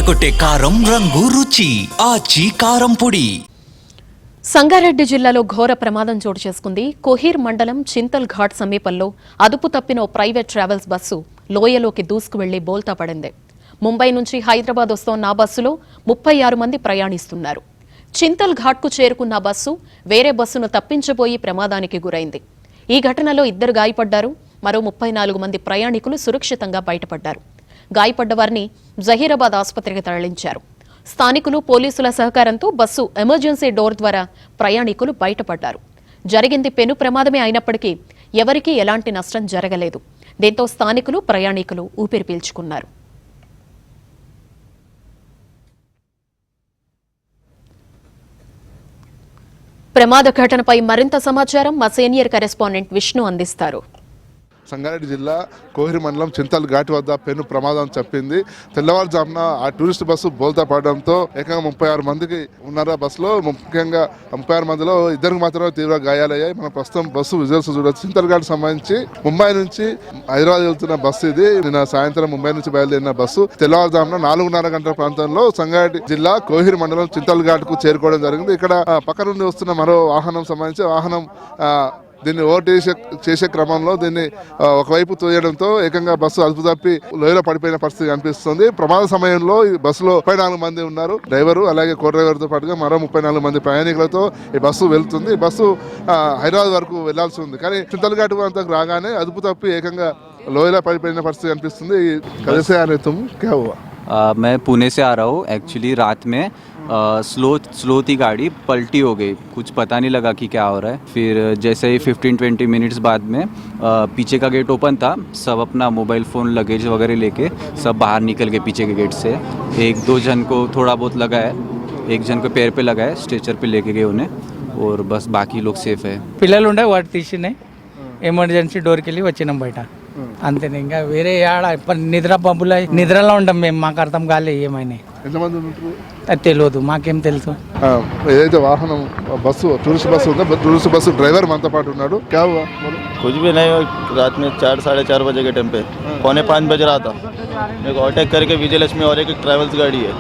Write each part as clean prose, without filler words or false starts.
అదరగొట్టే కారం రంగు రుచి ఆచి కారం పొడి. సంగారెడ్డి జిల్లాలో ఘోర ప్రమాదం చోటు చేసుకుంది. కోహీర్ మండలం చింతల్ ఘాట్ సమీపంలో అదుపు తప్పిన ఓ ప్రైవేట్ ట్రావెల్స్ బస్సు లోయలోకి దూసుకువెళ్లి బోల్తా పడింది. ముంబై నుంచి హైదరాబాద్ వస్తోన్న ఆ బస్సులో 36 మంది ప్రయాణిస్తున్నారు. చింతల్ ఘాట్కు చేరుకున్న బస్సు వేరే బస్సును తప్పించబోయి ప్రమాదానికి గురైంది. ఈ ఘటనలో 2 గాయపడ్డారు. మరో 34 మంది ప్రయాణికులు సురక్షితంగా బయటపడ్డారు. గాయపడ్డ వారిని జహీరాబాద్ ఆసుపత్రికి తరలించారు. స్థానికులు పోలీసుల సహకారంతో బస్సు ఎమర్జెన్సీ డోర్ ద్వారా ప్రయాణికులు బయటపడ్డారు. జరిగింది పెను ప్రమాదమే అయినప్పటికీ ఎవరికీ ఎలాంటి నష్టం జరగలేదు. దీంతో స్థానికులు ప్రయాణికులు ఊపిరి పీల్చుకున్నారు. ప్రమాద ఘటనపై మరింత సమాచారం మా సీనియర్ కరెస్పాండెంట్ విష్ణు అందిస్తారు. సంగారెడ్డి జిల్లా కోహిర్ మండలం చింతల్ ఘాట్ వద్ద పెను ప్రమాదం చెప్పింది. తెల్లవారుజామున ఆ టూరిస్ట్ బస్సు బోల్తా పడడంతో ఏకంగా 36 మందికి ఉన్నారు. ఆ బస్సులో ముఖ్యంగా 36 మందిలో 2 మాత్రమే తీవ్ర గాయాలయ్యాయి. మనం ప్రస్తుతం బస్సు విజువల్స్ చూడవచ్చు. చింతల్ ఘాట్ సంబంధించి ముంబై నుంచి హైదరాబాద్ వెళ్తున్న బస్సు ఇది. నిన్న సాయంత్రం ముంబై నుంచి బయలుదేరిన బస్సు తెల్లవారుజామున 4:30 గంటల ప్రాంతంలో సంగారెడ్డి జిల్లా కోహిర్ మండలం చింతల్ ఘాట్ కు చేరుకోవడం జరిగింది. ఇక్కడ పక్క నుండి వస్తున్న మరో వాహనం సంబంధించి వాహనం దీన్ని ఓవర్టేక్ చేసే క్రమంలో దీన్ని ఒకవైపు తోయడంతో ఏకంగా బస్సు అదుపు తప్పి లోయలో పడిపోయిన పరిస్థితి కనిపిస్తుంది. ప్రమాద సమయంలో ఈ బస్సులో 34 మంది ఉన్నారు. డ్రైవరు అలాగే కో డ్రైవర్తో పాటుగా మరో 34 మంది ప్రయాణికులతో ఈ బస్సు వెళ్తుంది. ఈ బస్సు హైదరాబాద్ వరకు వెళ్లాల్సి ఉంది. కానీ చింతల్ ఘాట్ అంతకు రాగానే అదుపు తప్పి ఏకంగా లోయలో పడిపోయిన పరిస్థితి కనిపిస్తుంది. కలిసే అనే తుమ్ క్యా హువా? मैं पुणे से आ रहा हूँ. एक्चुअली रात में स्लो थी गाड़ी, पलटी हो गई. कुछ पता नहीं लगा कि क्या हो रहा है. फिर जैसे ही 15-20 मिनट्स बाद में पीछे का गेट ओपन था. सब अपना मोबाइल फ़ोन लगेज वगैरह लेके सब बाहर निकल गए पीछे के गेट से. 1-2 जन को थोड़ा बहुत लगा है. 1 जन को पैर पे लगा है. स्ट्रेचर पे लेके गए उन्हें और बस बाकी लोग सेफ है. పిల్లలు ఉండే వాటి తీసినాయి. ఎమర్జెన్సీ డోర్కి వెళ్ళి వచ్చినాం బయట. అంతేనే, ఇంకా వేరే ఆడ నిద్ర పబ్బులు నిద్రలో ఉంటాం మేము. మాకు అర్థం కాలే ఏమైనా. ఎంతమంది ఉంటారు అది తెలియదు, మాకేం తెలుసు. ఏదైతే వాహనం బస్సు టూరిస్ట్ బస్సు ఉందో టూరిస్ట్ బస్సు డ్రైవర్ మనతో పాటు ఉన్నాడు. क्या हुआ? कुछ भी नहीं, रात में 4-4:30 बजे के टाइम पे 4:45 बज रहा था. मेरे को ओवरटेक करके विजयलक्ष्मी और एक ट्रैवल्स गाड़ी है,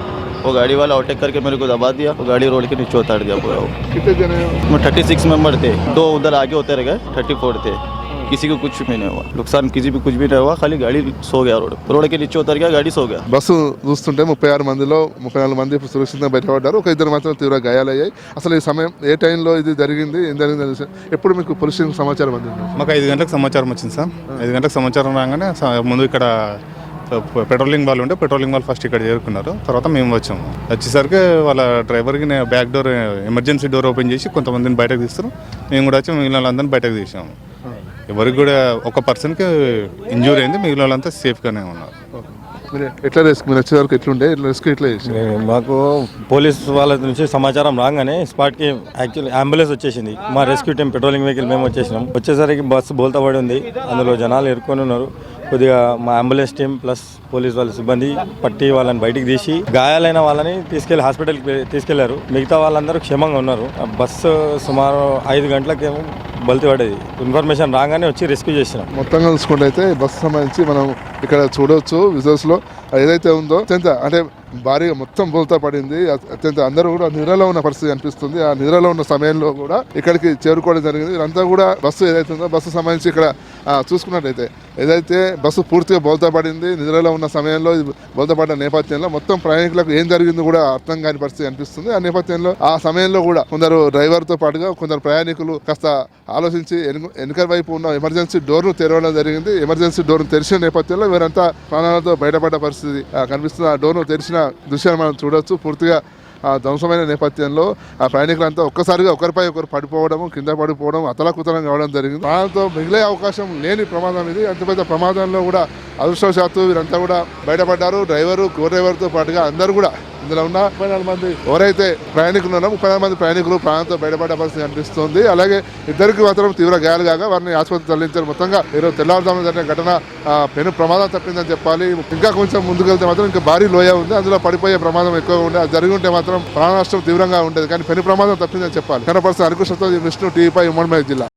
वो गाड़ी वाला ओवरटेक करके मेरे को दबा दिया. वो गाड़ी रोड के नीचे उतार दिया पूरा. कितने जने? 36 मेंबर थे. 2 उधर आगे उतर गए, 34 थे. किसी को कुछ भी नहीं हुआ, नुकसान किसी भी कुछ भी नहीं हुआ. खाली गाड़ी सो गया, रोड के नीचे उतर गया, गाड़ी सो गया. బస్సు చూస్తుంటే 36 మందిలో 34 మంది సురక్షితంగా బయటపడ్డారు. ఒక 2 మాత్రం తీవ్ర గాయాలయ్యాయి. అసలు ఈ సమయం ఏ టైంలో ఇది జరిగింది, ఏం జరిగింది ఎప్పుడు మీకు పోలీస్ స్టేషన్ సమాచారం అందింది? మాకు 5 గంటలకు సమాచారం వచ్చింది సార్. 5 గంటలకు సమాచారం రాగానే ముందు ఇక్కడ పెట్రోలింగ్ వాళ్ళు ఉంటే పెట్రోలింగ్ వాళ్ళు ఫస్ట్ ఇక్కడ చేరుకున్నారు. తర్వాత మేము వచ్చాము. వచ్చేసరికి వాళ్ళ డ్రైవర్కి back door emergency door open చేసి కొంతమందిని బయటకు తీస్తారు. మేము కూడా వచ్చి మిగిలిన వాళ్ళందరినీ బయటకు తీసాము. ఎవరికి కూడా ఒక పర్సన్కి ఇంజూరీ అయింది, మిగిలిన వాళ్ళంతా సేఫ్గానే ఉన్నారు. ఎట్లా రెస్క్యూ మీరు వచ్చే వరకు ఎట్లుండే రెస్క్యూ ఎట్లా చేసి? మాకు పోలీస్ వాళ్ళ నుంచి సమాచారం రాగానే స్పాట్కి యాక్చువల్లీ అంబులెన్స్ వచ్చేసింది. మా రెస్క్యూ టీం పెట్రోలింగ్ వెహికల్ మేము వచ్చేసినాం. వచ్చేసరికి బస్సు బోల్తా పడి ఉంది. అందులో జనాలు ఇరుక్కొని ఉన్నారు. కొద్దిగా మా అంబులెన్స్ టీం ప్లస్ పోలీస్ వాళ్ళ సిబ్బంది పట్టి వాళ్ళని బయటికి తీసి గాయాలైన వాళ్ళని తీసుకెళ్లి హాస్పిటల్కి తీసుకెళ్లారు. మిగతా వాళ్ళందరూ క్షేమంగా ఉన్నారు. బస్సు సుమారు 5 గంటలకేమో బల్తి పడేది. ఇన్ఫర్మేషన్ రాగానే వచ్చి రెస్క్యూ చేసినాం. మొత్తంగా చూసుకుంటే అయితే బస్సు సంబంధించి మనం ఇక్కడ చూడవచ్చు విజువల్స్ లో ఏదైతే ఉందో అత్యంత అంటే భారీగా మొత్తం బోల్తా పడింది. అత్యంత అందరూ కూడా నిద్రలో ఉన్న పరిస్థితి అనిపిస్తుంది. ఆ నిద్రలో ఉన్న సమయంలో కూడా ఇక్కడికి చేరుకోవడం జరిగింది. ఇదంతా కూడా బస్సు ఏదైతే ఉందో బస్సు సంబంధించి ఇక్కడ చూసుకున్నట్టయితే ఏదైతే బస్సు పూర్తిగా బోల్తా పడింది. నిద్రలో ఉన్న సమయంలో బోల్తా పడ్డ నేపథ్యంలో మొత్తం ప్రయాణికులకు ఏం జరిగిందో కూడా అర్థం కాని పరిస్థితి అనిపిస్తుంది. ఆ నేపథ్యంలో ఆ సమయంలో కూడా కొందరు డ్రైవర్తో పాటుగా కొందరు ప్రయాణికులు కాస్త ఆలోచించి వెనుక వైపు ఉన్న ఎమర్జెన్సీ డోర్ను తెరవడం జరిగింది. ఎమర్జెన్సీ డోర్ను తెరిచిన నేపథ్యంలో వీరంతా ప్రాణాలతో బయటపడ్డ పరిస్థితి కనిపిస్తుంది. ఆ డోర్ను తెరిచిన దృశ్యాన్ని మనం చూడవచ్చు. పూర్తిగా ధ్వంసమైన నేపథ్యంలో ఆ ప్రయాణికులంతా ఒక్కసారిగా ఒకరిపై ఒకరు పడిపోవడం, కింద పడిపోవడం, అతలాకుతలం కావడం జరిగింది. ప్రాణాలతో మిగిలే అవకాశం లేని ప్రమాదం ఇది. అంత పెద్ద ప్రమాదంలో కూడా అదృష్టవశాత్తు వీరంతా కూడా బయటపడ్డారు. డ్రైవరు కో డ్రైవర్తో పాటుగా అందరూ కూడా ఇందులో ఉన్న 34 మంది ఎవరైతే ప్రయాణికులు ఉన్నారో 34 మంది ప్రయాణికులు ప్రాణంతో బయటపడ్డ పరిస్థితి అనిపిస్తుంది. అలాగే 2కి మాత్రం తీవ్ర గాయాలు కాగా వారిని ఆసుపత్రి తరలించారు. మొత్తంగా ఈరోజు తెల్లవారుజామున జరిగిన ఘటన పెను ప్రమాదం తప్పిందని చెప్పాలి. ఇంకా కొంచెం ముందుకెళ్తే మాత్రం ఇంకా భారీ లోయ ఉంది. అందులో పడిపోయే ప్రమాదం ఎక్కువగా ఉండే. అది జరిగి ఉంటే మాత్రం ప్రాణ నష్టం తీవ్రంగా ఉండేది. కానీ పెను ప్రమాదం తప్పిందని చెప్పాలి. కనపర్సన్ అరకుశతో విష్ణు, టీవీ5 ఉమ్మడి జిల్లా.